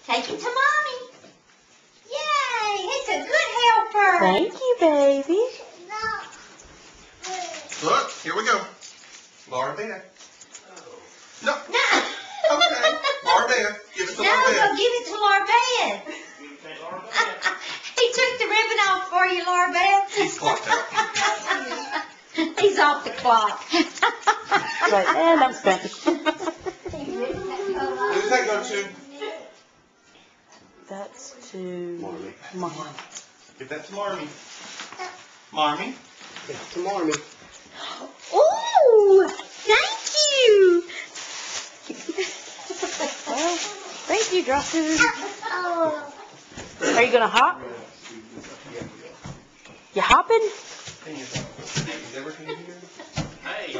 Take it to Mommy. Yay! It's a good helper. Thank you, baby. Look, here we go. Laura Beth. No. No. Okay. Laura Beth. Give it to No, Laura go Beth. give it to Laura Beth. He took the ribbon off for you, Laura Beth. He's clocked out. He's off the clock. Right, and I'm spent. Who's that go to? That's to Mom. Give that to Marmy. Marmy. Give it to Marmy. Ooh, thank you. Well, thank you, Drawson. Are you gonna hop? You hopping? Is everything in here? Hey,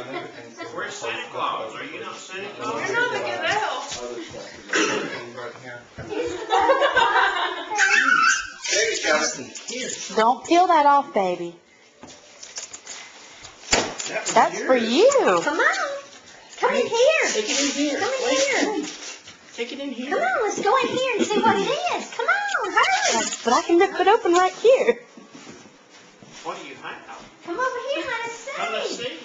where's Santa Claus? Are you not Santa Claus? You're not a good elf. Everything right here. There you go. Don't peel that off, baby. That's for you. Come on. Come in here. Take it in here. Come in here. Take it in here. Come on, let's go in here and see what it is. Come on, hurry. But I can rip it open right here. What do you have? Come over here, let's Come, let's see. see.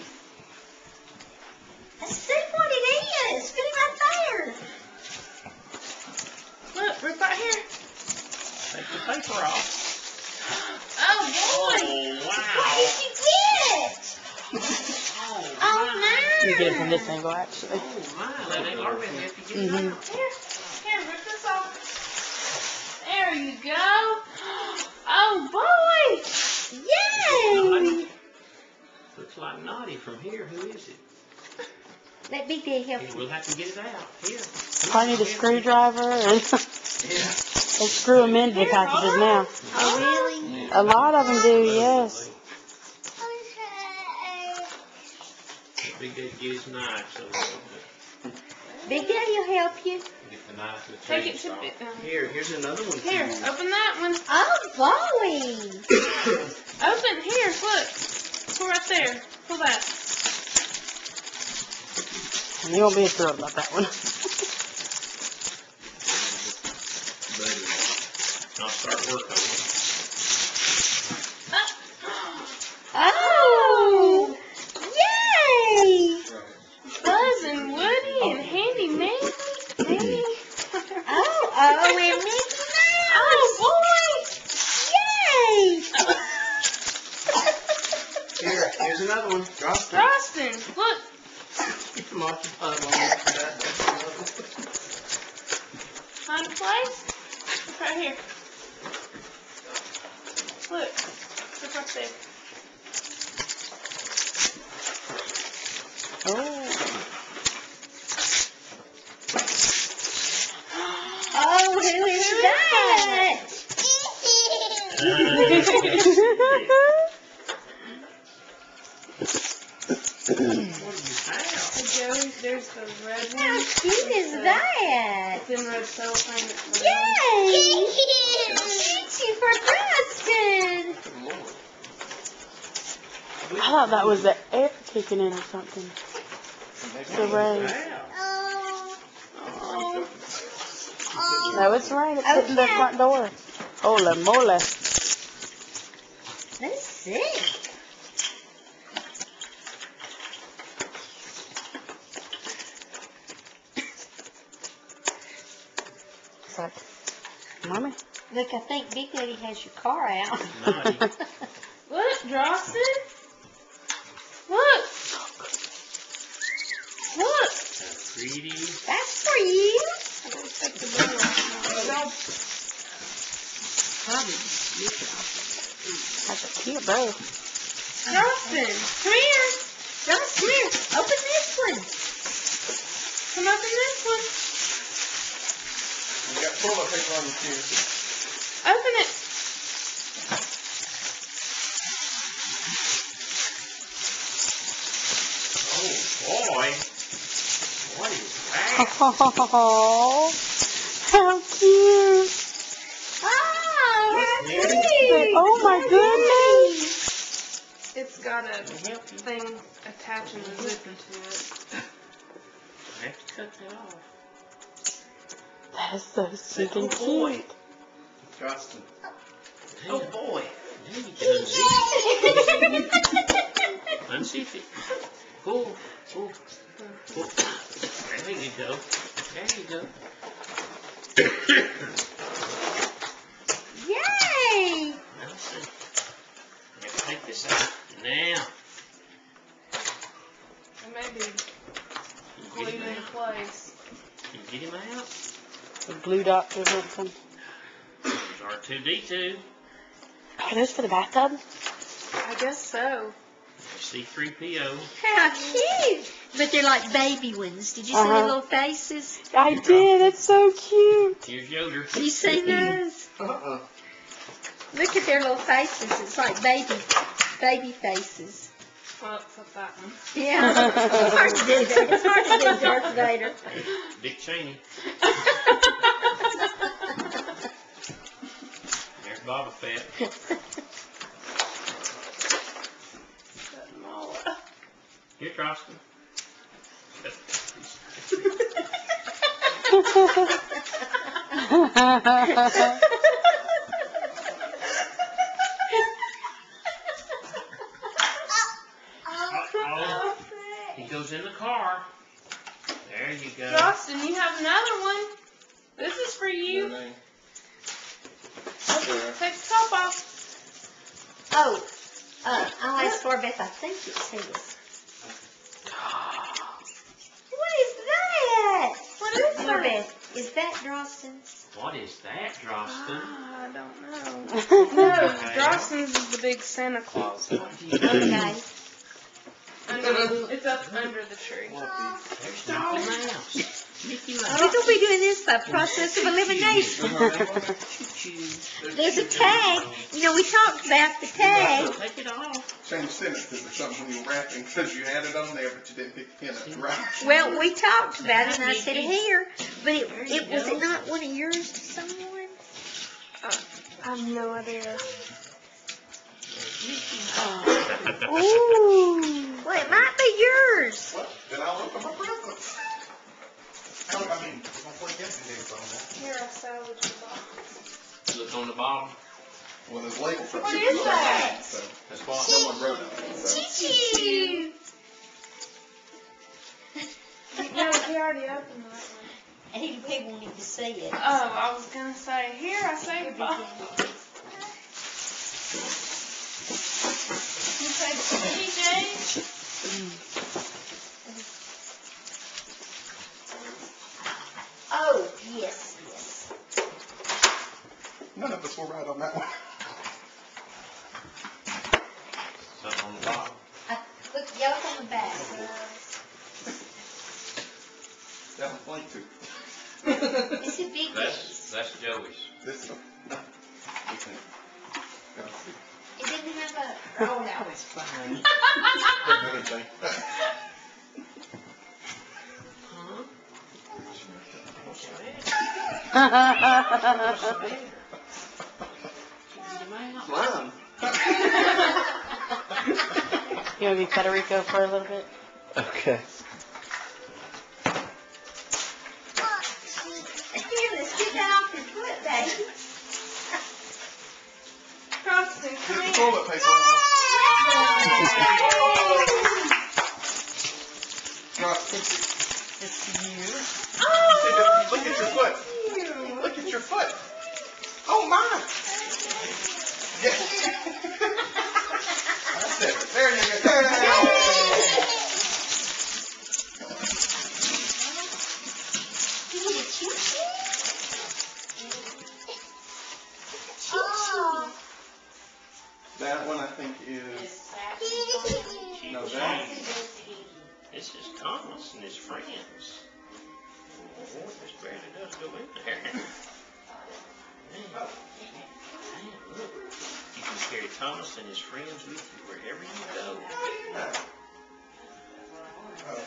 Let's see what it is. Put it right there. Look, right back here. Take the paper off. Oh, boy. Oh, What wow. did you get? Oh, Oh, my. You get it from this angle, actually. Oh, my. That ain't Laura Beth. If you get it Mhm. out. Here, rip this off. There you go. Oh, boy. Yay. Looks like Naughty from here. Who is it? Let Big Daddy help Hey, you. we'll have to get it out. Here. I need a screwdriver and Yeah. they screw them into the packages now. Oh, really? A lot of them do, yes. Big Daddy get his knife. So Big Daddy will help you. get the knife with the Take it chainsaw. to Here's another one. here. Open that one. Oh, boy. Open here. Look. Pull right there. Pull that. You won't be thrilled about that one. I'll start work on it. Oh. Yay. Buzz and Woody and Handy Mandy. Oh, and Mickey Mouse. Oh, Yay. Here's another one. Drop boy. Frosting. Look. Come on. That. Find a place. Look right here. Look. Look right there. Oh. Oh, who is that? What do you have? Joey, there's the red one. How cute is that? It's in red cellophane. It's red. Yay! Thank you for Preston. I thought that was the air kicking in or something. The rain. No, it's rain. It's hitting the front door. Hola mole. Let's see. It's like, Mommy. Look, I think Big Daddy has your car out. Naughty. Look, Drawson. Look. Look. Pretty. That's for you. Take the blue one. That's a cute bow. Drawson, come here. Josh, come here. Open this one. Come open this one. You got toilet paper on the chair. Open it. Oh, boy. What is that? Oh, how cute. Oh, how Here. cute. Oh my goodness. It's got a thing attaching the zip into it. I have to cut that off. That is so stinking Oh, boy. cute. Justin. Oh boy. Now you can unzip it. Unzip it. Pull. Pull. Pull. There you go. There you go. Yay! Now see. Now take this out. Now. And maybe You glue get it him in out. place. You get him out. The glue doctor or something. There's R2-D2. Are those for the bathtub? I guess so. C-3PO. How cute! But they're like baby ones. Did you see Uh-huh. their little faces? I did. It's so cute. Here's Yoder. You seen those? Uh-uh. Look at their little faces. It's like baby faces. Well, except that one. Yeah. It's hard to do that. It's hard to do Darth Vader. Dick Cheney. There's Boba Fett. Set them all up. Here, Troston. Oh, he goes in the car. There you go. Justin, you have another one. This is for you. Take the top off. Oh, I'll ask Barbeth. I think it's his. What is that? What is that? Barbeth, is that Droston's? What is that, Droston? Ah, I don't know. No, Droston's is the big Santa Claus one. What do you do? Okay. It's up under the tree. There's Mickey Mouse. Mickey We're Mouse. going to be doing this by process of elimination. There's a tag. You know, we talked about the tag. Take it off. Change sentences or something when you were rapping because you had it on there, but you didn't pick the pin up right. Well, we talked about it, and I said here, but it was it not one of yours to someone? I have no idea. Ooh. Well, it might be yours. Well, then I'll look at my presents. I mean, don't play guessing games on that. Here, I salvaged the box. Look on the bottom. Well, there's labels for What is that? So that's why someone wrote it. So. Choo-choo. No, he already opened that one. And he wanted to see it. Oh, I was gonna say, here, I saved the box. You saved CJ? Oh, yes, yes. None of us were right on that one. Something on the bottom. Look, yellow on the back. That one's blank too. It's a big one. That's Joey's. This one. No. This one. Gotta see. It didn't have a. Oh, no. It's fine. Doesn't do anything. Huh? What's the matter? Mine. You want to be Federico for a little bit? Okay. Here, let's get that off your foot, baby. Croston, Get come the here. toilet paper on. Oh, Look at your foot. Look at your foot. Oh my. Yeah. That's it. There you go. Oh. That one I think is. No, that. This is Thomas and his friends. Oh, this barely does go in there. Man, look. You can carry Thomas and his friends with you wherever you go. Oh.